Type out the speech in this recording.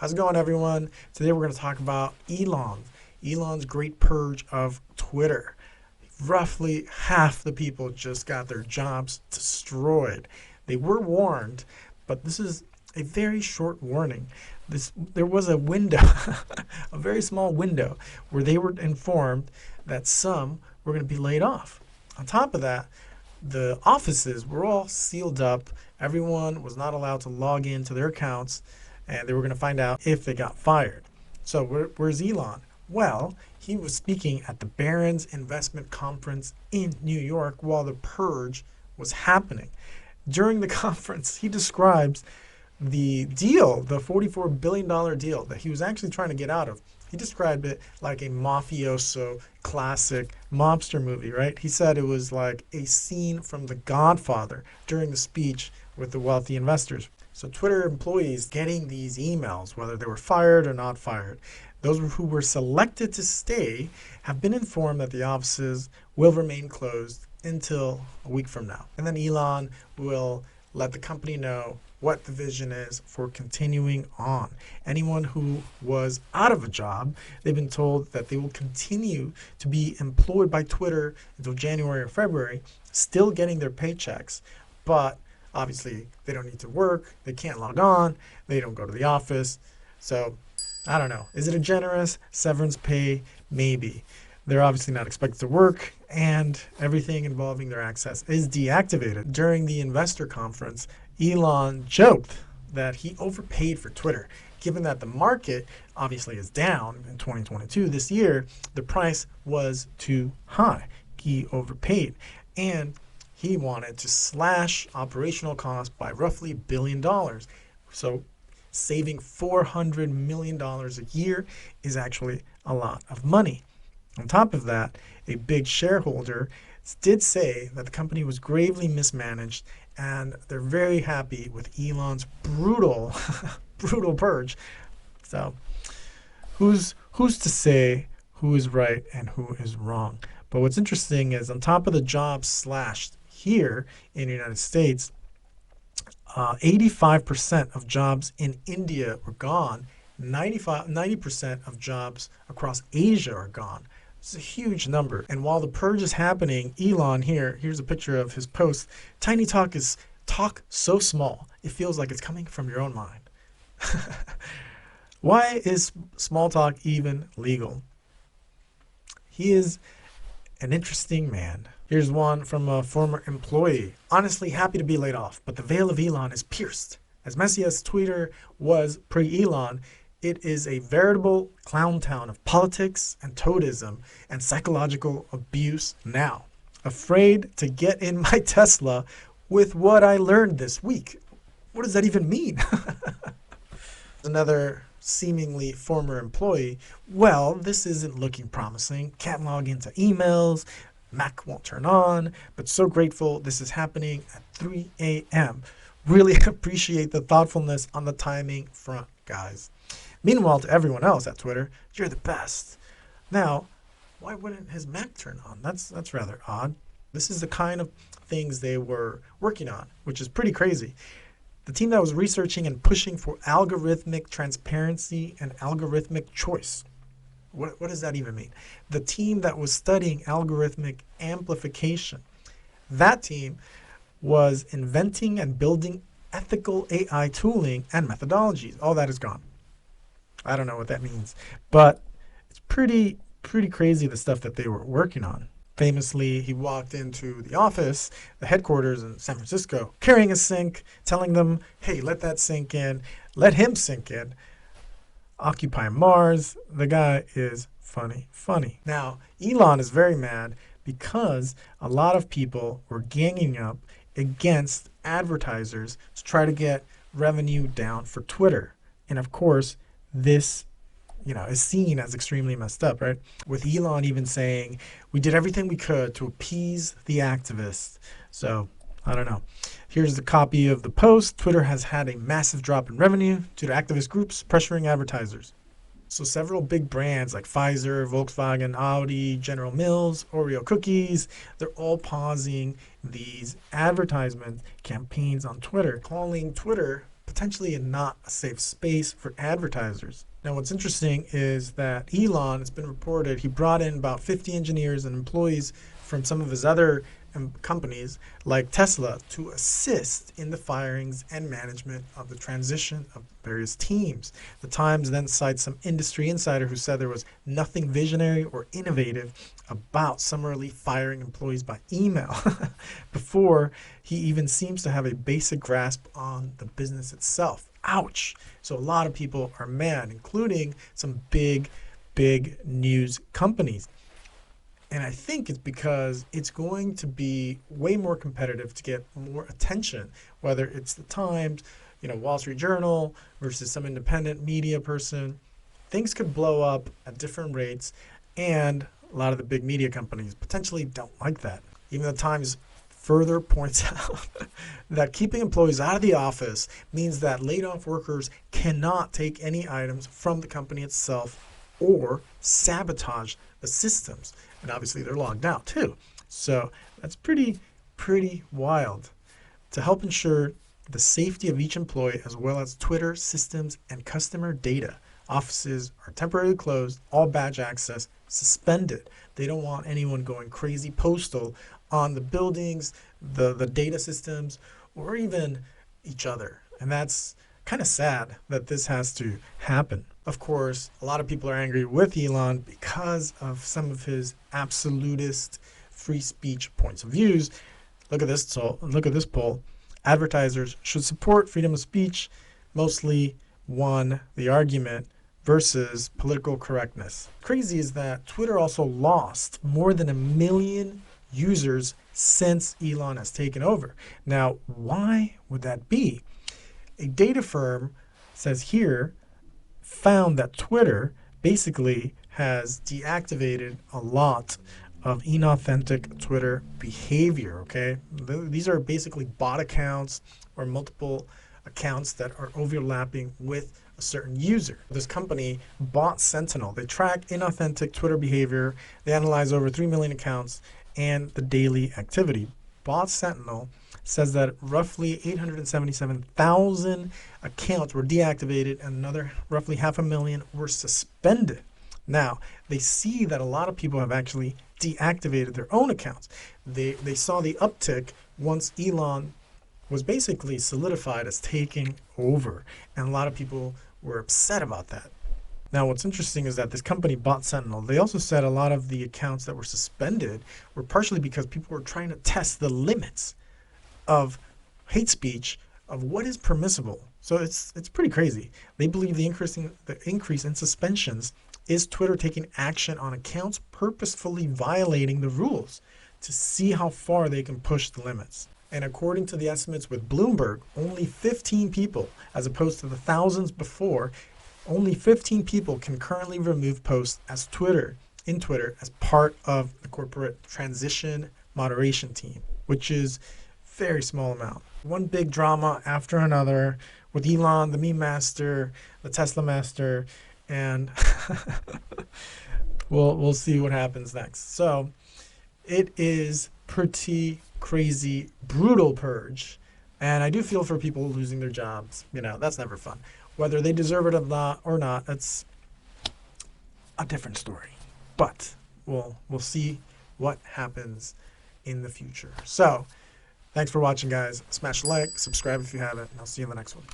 How's it going, everyone? Today we're going to talk about Elon's great purge of Twitter. Roughly half the people just got their jobs destroyed. They were warned, but this is a very short warning. There was a window, a very small window, where they were informed that some were going to be laid off. On top of that, the offices were all sealed up. Everyone was not allowed to log into their accounts, and they were going to find out if they got fired. So where's Elon? Well, he was speaking at the Barron's Investment Conference in New York while the purge was happening. During the conference, he describes the deal, the $44 billion deal that he was actually trying to get out of. He described it like a mafioso classic mobster movie, right? He said it was like a scene from The Godfather during the speech with the wealthy investors. So Twitter employees getting these emails, whether they were fired or not fired, those who were selected to stay have been informed that the offices will remain closed until a week from now. And then Elon will let the company know what the vision is for continuing on. Anyone who was out of a job, they've been told that they will continue to be employed by Twitter until January or February, still getting their paychecks, but obviously they don't need to work, they can't log on, they don't go to the office. So I don't know. Is it a generous severance pay? Maybe. They're obviously not expected to work, and everything involving their access is deactivated. During the investor conference, Elon joked that he overpaid for Twitter. Given that the market obviously is down in 2022, this year, the price was too high. He overpaid. And he wanted to slash operational costs by roughly $1 billion. So saving $400 million a year is actually a lot of money. On top of that, a big shareholder did say that the company was gravely mismanaged, and they're very happy with Elon's brutal purge. So who's to say who is right and who is wrong? But what's interesting is, on top of the jobs slashed here in the United States, 85% of jobs in India were gone. 90% of jobs across Asia are gone. It's a huge number. And while the purge is happening, Elon here's a picture of his post. Tiny talk is talk so small, it feels like it's coming from your own mind. Why is small talk even legal? He is an interesting man. Here's one from a former employee. Honestly, happy to be laid off, but the veil of Elon is pierced. As messy as Twitter was pre-Elon, it is a veritable clown town of politics and toadism and psychological abuse now. Afraid to get in my Tesla with what I learned this week. What does that even mean? Another seemingly former employee. Well, this isn't looking promising. Can't log into emails. Mac won't turn on, but so grateful this is happening at 3 a.m. Really appreciate the thoughtfulness on the timing front, guys. Meanwhile, to everyone else at Twitter, you're the best. Now, why wouldn't his Mac turn on? That's rather odd. This is the kind of things they were working on, which is pretty crazy. The team that was researching and pushing for algorithmic transparency and algorithmic choice. What does that even mean? The team that was studying algorithmic amplification. That team was inventing and building ethical AI tooling and methodologies. All that is gone. I don't know what that means, but it's pretty crazy, the stuff that they were working on. Famously, he walked into the office, the headquarters in San Francisco, carrying a sink, telling them, hey, let that sink in, let him sink in. Occupy Mars. The guy is funny. Now, Elon is very mad because a lot of people were ganging up against advertisers to try to get revenue down for Twitter. And of course, this, is seen as extremely messed up, right? With Elon even saying, we did everything we could to appease the activists. So, I don't know. Here's the copy of the post. Twitter has had a massive drop in revenue due to activist groups pressuring advertisers. So several big brands like Pfizer, Volkswagen, Audi, General Mills, Oreo cookies, they're all pausing these advertisement campaigns on Twitter, calling Twitter potentially not a safe space for advertisers. Now, what's interesting is that Elon, it's been reported, he brought in about 50 engineers and employees from some of his other companies like Tesla to assist in the firings and management of the transition of various teams. The Times then cites some industry insider who said there was nothing visionary or innovative about summarily firing employees by email before he even seems to have a basic grasp on the business itself. Ouch. So a lot of people are mad, including some big news companies. And I think it's because it's going to be way more competitive to get more attention, whether it's the Times, Wall Street Journal versus some independent media person. Things could blow up at different rates, and a lot of the big media companies potentially don't like that. Even the Times further points out that keeping employees out of the office means that laid off workers cannot take any items from the company itself or sabotage the systems. And obviously they're logged out too. So that's pretty wild. To help ensure the safety of each employee as well as Twitter systems and customer data, offices are temporarily closed, all badge access suspended. They don't want anyone going crazy postal on the buildings, the data systems, or even each other. And that's kind of sad that this has to happen. Of course, a lot of people are angry with Elon because of some of his absolutist free speech points of views. Look at this poll. Advertisers should support freedom of speech. Mostly won the argument versus political correctness. Crazy is that Twitter also lost more than 1 million users since Elon has taken over. Now, why would that be? A data firm says here found that Twitter basically has deactivated a lot of inauthentic Twitter behavior, okay? These are basically bot accounts or multiple accounts that are overlapping with a certain user. This company, Bot Sentinel, they track inauthentic Twitter behavior. They analyze over 3 million accounts and the daily activity. Bot Sentinel says that roughly 877,000 accounts were deactivated and another roughly 500,000 were suspended. Now, they see that a lot of people have actually deactivated their own accounts. They saw the uptick once Elon was basically solidified as taking over, and a lot of people were upset about that. Now, what's interesting is that this company, Bot Sentinel, they also said a lot of the accounts that were suspended were partially because people were trying to test the limits of hate speech, of what is permissible. So it's pretty crazy. They believe the increase in suspensions is Twitter taking action on accounts purposefully violating the rules to see how far they can push the limits. And according to the estimates with Bloomberg, only 15 people, as opposed to the thousands before, only 15 people can currently remove posts in Twitter as part of the corporate transition moderation team, which is very small amount. One big drama after another with Elon, the meme master, the Tesla master, and we'll see what happens next. So it is pretty crazy, brutal purge, and I do feel for people losing their jobs. That's never fun. Whether they deserve it or not, that's a different story. But we'll see what happens in the future. So thanks for watching, guys. Smash a like, subscribe if you haven't, and I'll see you in the next one.